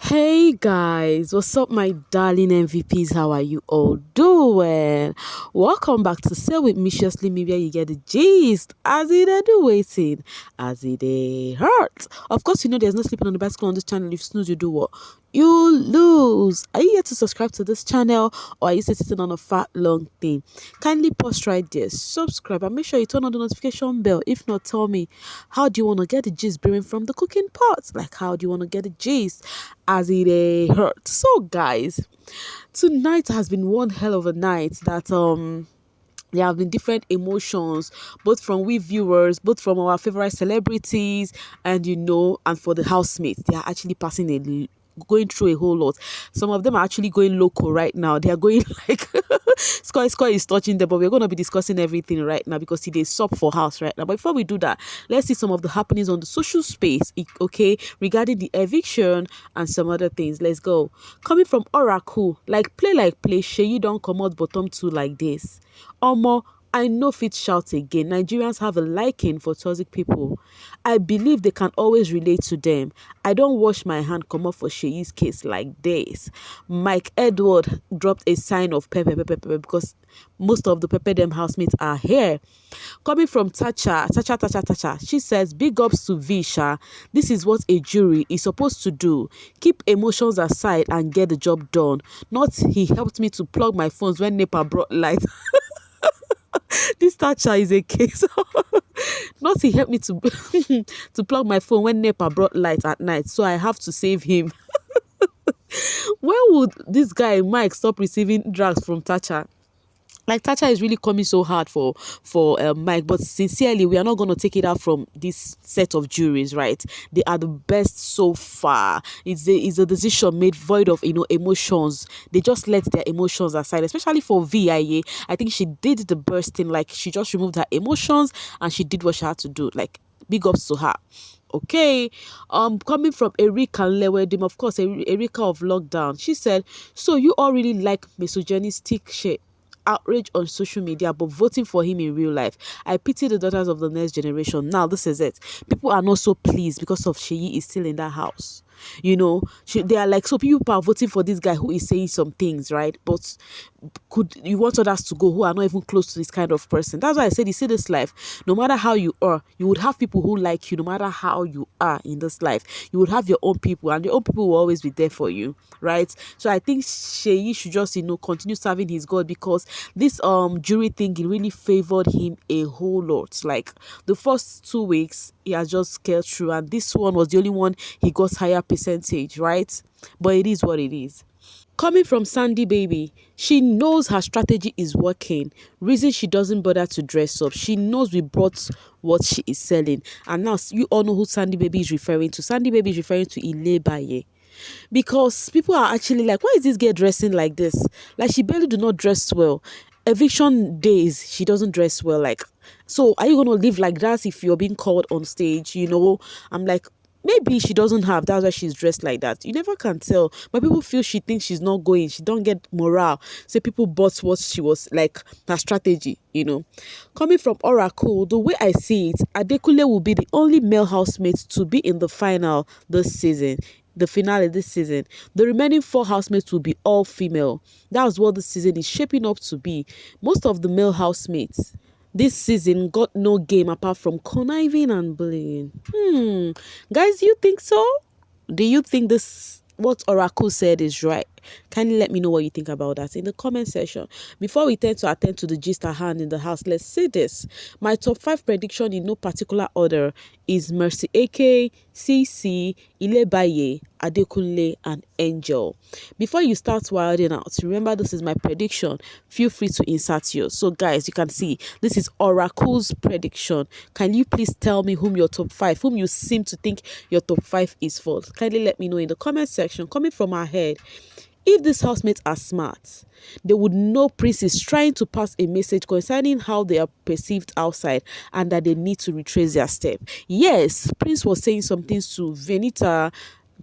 Hey guys, what's up, my darling MVPs? How are you all doing? Welcome back to Say with Viciously Me, where you get the gist as it do waiting, as it hurt. Of course, you know there's no sleeping on the bicycle on this channel. If you snooze, you do what? You lose. Are you yet to subscribe to this channel, or are you sitting on a fat long thing? Kindly pause right there, subscribe, and make sure you turn on the notification bell. If not, tell me, how do you want to get the gist brewing from the cooking pot? Like, how do you want to get the gist as it hurts? So guys, tonight has been one hell of a night that there have been different emotions, both from we viewers, both from our favorite celebrities, and and for the housemates. They are actually going through a whole lot. Some of them are actually going local right now. They are going like score is touching them, but we're going to be discussing everything right now because it is sub for house right now. But before we do that, let's see some of the happenings on the social space, okay, regarding the eviction and some other things. Let's go. Coming from Oracle, like play, you don't come out bottom two like this. Omo, I know fit shout again. Nigerians have a liking for toxic people. I believe they can always relate to them. I don't wash my hand come up for Sheyi's case like this. Mike Edward dropped a sign of pepper because most of the pepper them housemates are here. Coming from Tacha. She says, big ups to Visha. This is what a jury is supposed to do. Keep emotions aside and get the job done. Not he helped me to plug my phones when NEPA brought light. This Tacha is a case. Not he helped me to to plug my phone when NEPA brought light at night, so I have to save him. When would this guy Mike stop receiving drugs from Tacha? Like, Tacha is really coming so hard for Mike, but sincerely, we are not going to take it out from this set of juries, right? They are the best so far. It's a decision made void of emotions. They just let their emotions aside, especially for VIA. I think she did the bursting, like she just removed her emotions and she did what she had to do. Like, big ups to her. Okay, coming from Erika Lewedim, of course, Erika of Lockdown. She said, so you all really like misogynistic shit, outrage on social media, but voting for him in real life. I pity the daughters of the next generation. Now, this is it. People are not so pleased because of Sheyi is still in that house. They are like, so people are voting for this guy who is saying some things, right? But could you want others to go who are not even close to this kind of person? That's why I said, you see, this life, no matter how you are, you would have people who like you. No matter how you are in this life, you would have your own people, and your own people will always be there for you, right? So I think Sheyi should just continue serving his God, because this jury thing, it really favored him a whole lot. Like, the first 2 weeks he has just scaled through, and this one was the only one he got higher percentage, right? But it is what it is. Coming from Sandy Baby, she knows her strategy is working. Reason she doesn't bother to dress up. She knows we bought what she is selling. And now you all know who Sandy Baby is referring to. Sandy Baby is referring to Ilebaye. Because people are actually like, why is this girl dressing like this? Like, she barely do not dress well. Eviction days, she doesn't dress well. Like, so are you going to live like that if you're being called on stage? I'm like, maybe she doesn't have, that's why she's dressed like that. You never can tell. But people feel she thinks she's not going. She don't get morale. Say people bought what she was, like, her strategy. Coming from Oracle, the way I see it, Adekunle will be the only male housemate to be in the final this season. The finale this season. The remaining 4 housemates will be all female. That's what the season is shaping up to be. Most of the male housemates this season got no game apart from conniving and bullying. Guys, do you think so? Do you think what Oracle said is right? Kindly let me know what you think about that in the comment section. Before we tend to attend to the gist at hand in the house, let's say this. My top 5 prediction in no particular order is Mercy AK, CC, Ilebaye, Adekunle, and Angel. Before you start wilding out, remember this is my prediction. Feel free to insert yours. So guys, you can see this is Oracle's prediction. Can you please tell me whom whom you seem to think your top 5 is for? Kindly let me know in the comment section. Coming from our head, if these housemates are smart, they would know Prince is trying to pass a message concerning how they are perceived outside and that they need to retrace their step. Yes, Prince was saying some things to Venita,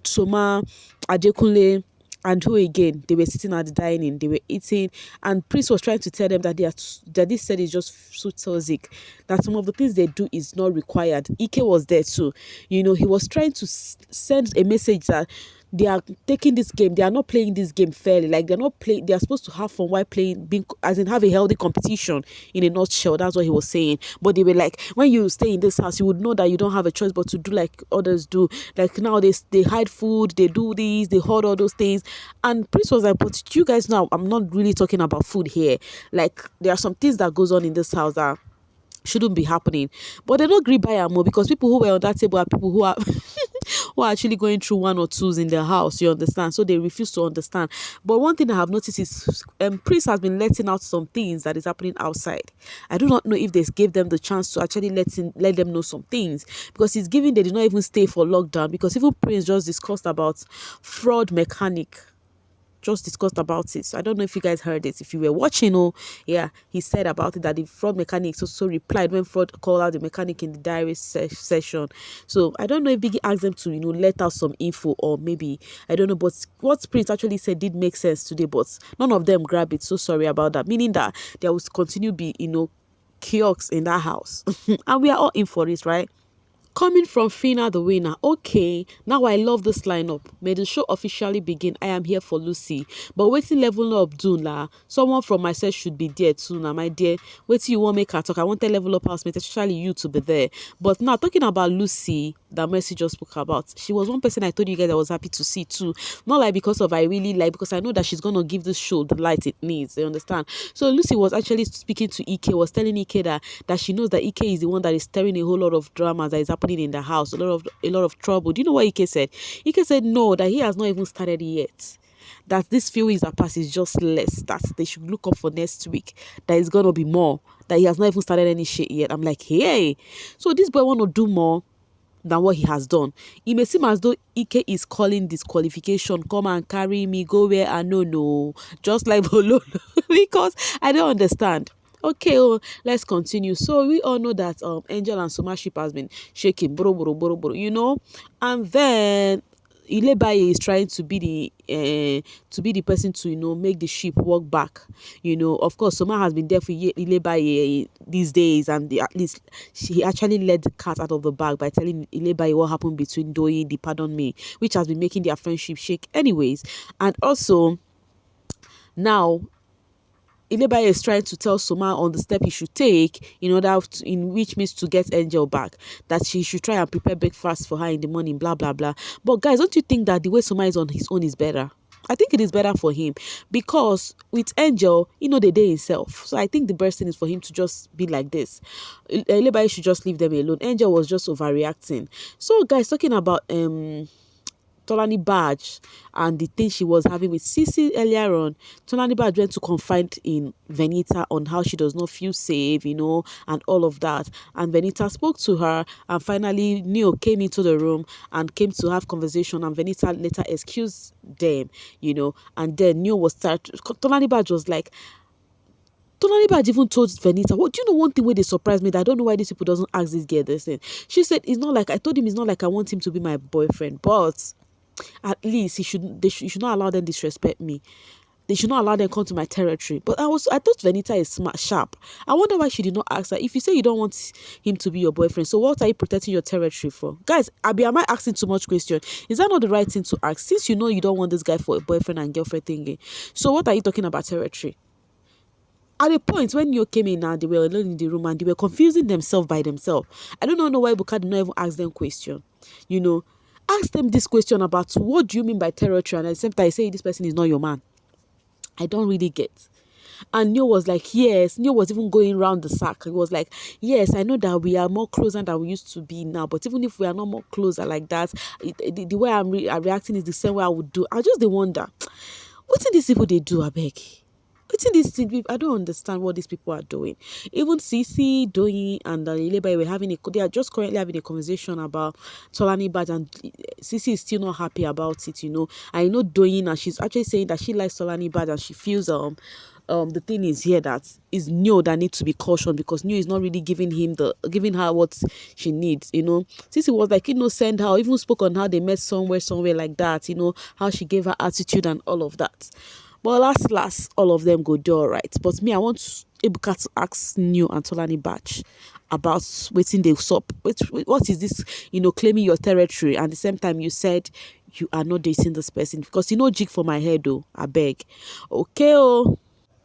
Soma, Adekunle, and who again? They were sitting at the dining, they were eating, and Prince was trying to tell them that that this set is just so toxic, that some of the things they do is not required. Ike was there too. He was trying to send a message that they are taking this game, they are not playing this game fairly. Like they're not playing, they are supposed to have fun while playing, being as in have a healthy competition in a nutshell. That's what he was saying. But they were like, when you stay in this house, you would know that you don't have a choice but to do like others do. Like now they hide food, they do these, they hoard all those things. And Prince was like, but you guys know I'm not really talking about food here. Like there are some things that goes on in this house that shouldn't be happening. But they don't agree by more because people who were on that table are people who are who are actually going through one or twos in their house, you understand? So they refuse to understand. But one thing I have noticed is Prince has been letting out some things that is happening outside. I do not know if they gave them the chance to actually let them know some things, because he's giving they did not even stay for lockdown, because even Prince just discussed about fraud mechanic, just discussed about it. So I don't know if you guys heard it. If you were watching, oh yeah, he said about it that the fraud mechanic also replied when fraud called out the mechanic in the diary session. So I don't know if Biggie asked them to, let out some info, or maybe I don't know. But what Prince actually said did make sense today, but none of them grab it. So sorry about that. Meaning that there will continue be chaos in that house, and we are all in for it, right? Coming from Fina the winner. Okay, now I love this lineup. May the show officially begin. I am here for Lucy. But waiting level up do la. Someone from my set should be there too now, my dear. Wait you won't make her talk. I want a level up housemate, especially you to be there. But now talking about Lucy, that Mercy just spoke about. She was one person I told you guys I was happy to see too. Not like because of I really like, because I know that she's gonna give this show the light it needs. You understand? So Lucy was actually speaking to Ike, was telling Ike that she knows that Ike is the one that is stirring a whole lot of dramas that is happening in the house, a lot of trouble. Do you know what Ike said? Ike said no, that he has not even started yet. That this few weeks that pass is just less. That they should look up for next week. That is gonna be more. That he has not even started any shit yet. I'm like, hey, so this boy wanna do more than what he has done. It may seem as though Ike is calling disqualification. Come and carry me, go where I no. Just like Bololo. Because I don't understand. Okay, let's continue. So we all know that Angel and Soma ship has been shaking, and then Ilebaye is trying to be the person to make the ship walk back. Of course, Soma has been there for Ilebaye these days, and at least she actually let the cat out of the bag by telling Ilebaye what happened between Doyin, the pardon me, which has been making their friendship shake anyways. And also now Ilebaye is trying to tell Soma on the step he should take in order in which means to get Angel back, that she should try and prepare breakfast for her in the morning, blah blah blah. But guys, don't you think that the way Soma is on his own is better? I think it is better for him, because with Angel, the day himself. So I think the best thing is for him to just be like this. Ilebaye should just leave them alone. Angel was just overreacting. So guys, talking about Tolani Badge and the thing she was having with Sisi earlier on, Tolani Badge went to confide in Venita on how she does not feel safe, and all of that. And Venita spoke to her, and finally Neo came into the room and came to have conversation, and Venita later excused them, and then Neo was started. Tolani Badge was like, Tolani Badge even told Venita, what do you know, one thing where they surprised me that I don't know why these people doesn't ask this girl this thing. She said, it's not like, I told him it's not like I want him to be my boyfriend, but at least you should not allow them disrespect me. They should not allow them come to my territory. But I thought Venita is smart, sharp. I wonder why she did not ask her. If you say you don't want him to be your boyfriend, so what are you protecting your territory for? Guys, am I asking too much question? Is that not the right thing to ask? Since you know you don't want this guy for a boyfriend and girlfriend thingy, so what are you talking about territory? At a point when you came in and they were alone in the room and they were confusing themselves by themselves. I don't know why Buka did not even ask them question. Ask them this question about what do you mean by territory, and at the same time say this person is not your man. I don't really get. And Neo was like, yes. Neo was even going round the sack. He was like, yes, I know that we are more closer than we used to be now, but even if we are not more closer like that, the way I'm reacting is the same way I would do. I just wonder, what do these people they do, I beg? I don't understand what these people are doing. Even Sisi, Doyin, and Ilebaye they are just currently having a conversation about Tolani Badge, and Sisi is still not happy about it. I know Doyin, and she's actually saying that she likes Tolani Badge, and she feels the thing is here that is Neo that needs to be cautioned, because Neo is not really giving her what she needs. Sisi was like, send her, even spoke on how they met somewhere like that. How she gave her attitude and all of that. But last, all of them go do all right. But me, I want Ebuka to ask New and Tolani Batch about waiting they sup. What is this, claiming your territory, and at the same time you said you are not dating this person, because jig for my head though, I beg. Okay, oh.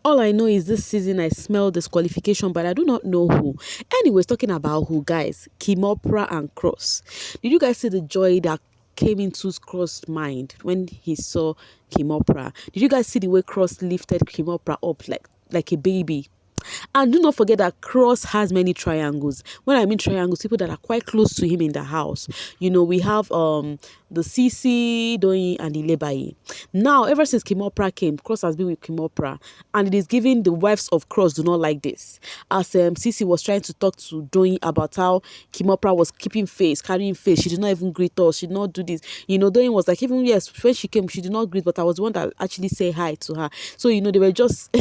All I know is this season I smell disqualification, but I do not know who. Anyways, talking about who, guys, Kim Oprah and Cross. Did you guys see the joy that came into Cross' mind when he saw Kim Oprah? Did you guys see the way Cross lifted Kim Oprah up like a baby? And do not forget that Cross has many triangles. When I mean triangles, people that are quite close to him in the house. We have the CC, Doyin, and the Lebaye. Now, ever since Kim Oprah came, Cross has been with Kim Oprah, and it is giving the wives of Cross do not like this. As CC was trying to talk to Doyin about how Kim Oprah was keeping face, carrying face. She did not even greet us. She did not do this. Doyin was like, even yes, when she came, she did not greet, but I was the one that actually say hi to her. So, they were just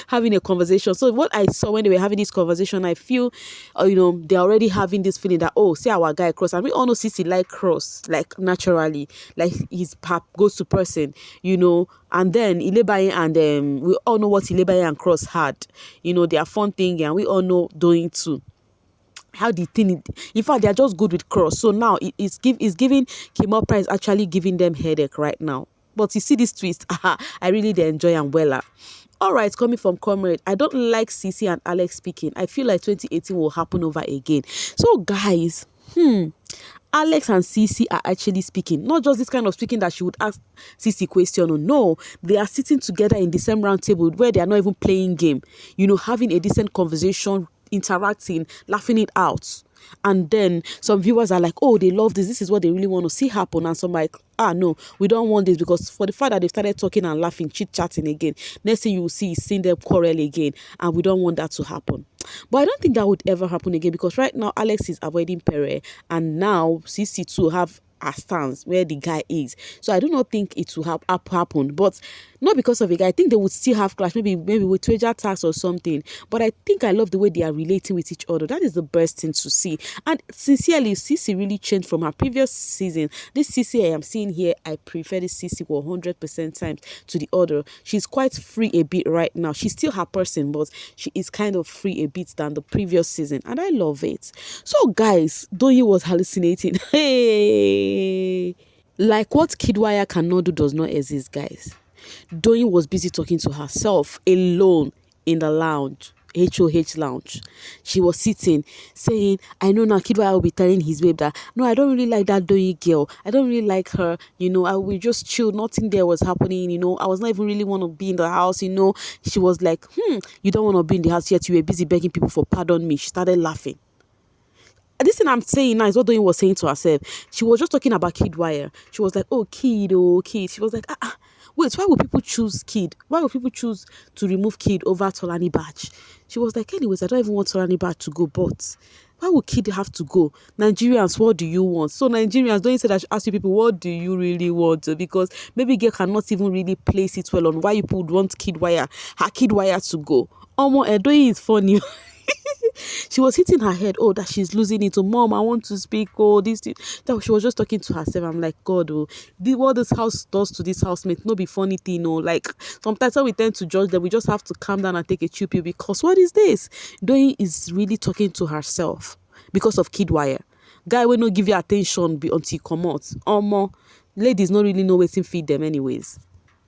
having a conversation. So what I saw when they were having this conversation, I feel, they're already having this feeling that, oh, see our guy Cross. And we all know Sissy like Cross, like naturally, like his pap goes to person, and then Ilebaye and we all know what Ilebaye and Cross had, they are fun thing, and we all know doing too. How the thing, in fact, they are just good with Cross. So now it's giving Kim Oprah is actually giving them headache right now. But you see this twist, I really enjoy and wella. All right, coming from Comrade, I don't like Cece and Alex speaking. I feel like 2018 will happen over again. So guys, Alex and Cece are actually speaking. Not just this kind of speaking that she would ask Cece question. No, they are sitting together in the same round table where they are not even playing game. Having a decent conversation, interacting, laughing it out. And then some viewers are like, oh, they love this. This is what they really want to see happen. And some like, no, we don't want this, because for the fact that they've started talking and laughing, chit-chatting again, next thing you will see is seeing them quarrel again. And we don't want that to happen. But I don't think that would ever happen again, because right now Alex is avoiding Pere, and now Cece too have a stance where the guy is. So I do not think it will happen, but not because of a guy. I think they would still have clash, maybe with Twitter tax or something. But I think I love the way they are relating with each other. That is the best thing to see. And sincerely, Cece really changed from her previous season. This Cece I am seeing here, I prefer this Cece 100% times to the other. She's quite free a bit right now. She's still her person, but she is kind of free a bit than the previous season, and I love it. So guys, Doyin was hallucinating. Hey, like what Kidwire cannot do does not exist, guys. Doyin was busy talking to herself alone in the lounge, HOH lounge. She was sitting saying, I know now Kidwire will be telling his babe that, no, I don't really like that Doyin girl. I don't really like her. I will just chill. Nothing there was happening. I was not even really want to be in the house. She was like, you don't want to be in the house yet. You were busy begging people for pardon me. She started laughing. This thing I'm saying now is what Doyin was saying to herself. She was just talking about Kidwire. She was like, oh, Kid, oh, Kid. She was like, wait, why would people choose Kid? Why would people choose to remove Kid over Tolani Batch? She was like, anyways, I don't even want Tolani Batch to go, but why would Kid have to go? Nigerians, what do you want? So Nigerians, don't say that I should ask you people, what do you really want? Because maybe girl cannot even really place it well on why you would want Kidwire, her Kidwire to go. Doyin is funny. She was hitting her head, that she's losing it. Mom, I want to speak. This thing. She was just talking to herself. I'm like, God, what this house does to this housemate, no be funny thing. Like sometimes when we tend to judge them, we just have to calm down and take a chill pill, because what is this? Doyin is really talking to herself because of Kidwire. Guy will not give you attention until he come out. Ladies not really know where to feed them anyways.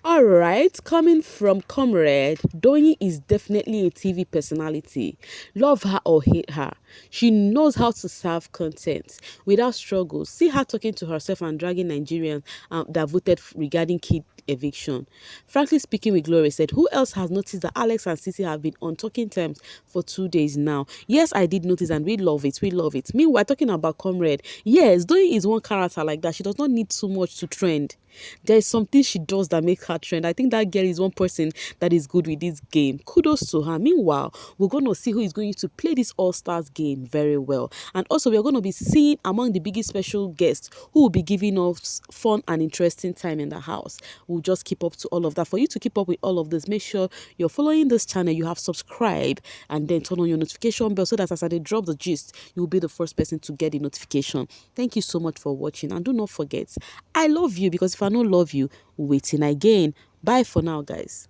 All right, coming from Comrade, Doyin is definitely a TV personality. Love her or hate her, she knows how to serve content without struggles. See her talking to herself and dragging Nigerians that voted regarding Kid eviction. Frankly speaking, with Glory said, who else has noticed that Alex and Cece have been on talking terms for 2 days now? Yes, I did notice, and we love it. We love it. Meanwhile, talking about Comrade, yes, Doyin is one character like that. She does not need too much to trend. There is something she does that makes her trend. I think that girl is one person that is good with this game. Kudos to her. Meanwhile, we're going to see who is going to play this All-Stars game very well. And also, we're going to be seeing among the biggest special guests who will be giving us fun and interesting time in the house. We'll just keep up to all of that. For you to keep up with all of this, make sure you're following this channel, you have subscribed, and then turn on your notification bell so that as I drop the gist, you'll be the first person to get the notification. Thank you so much for watching. And do not forget, I love you, because if I don't love you, waiting again. Bye for now, guys.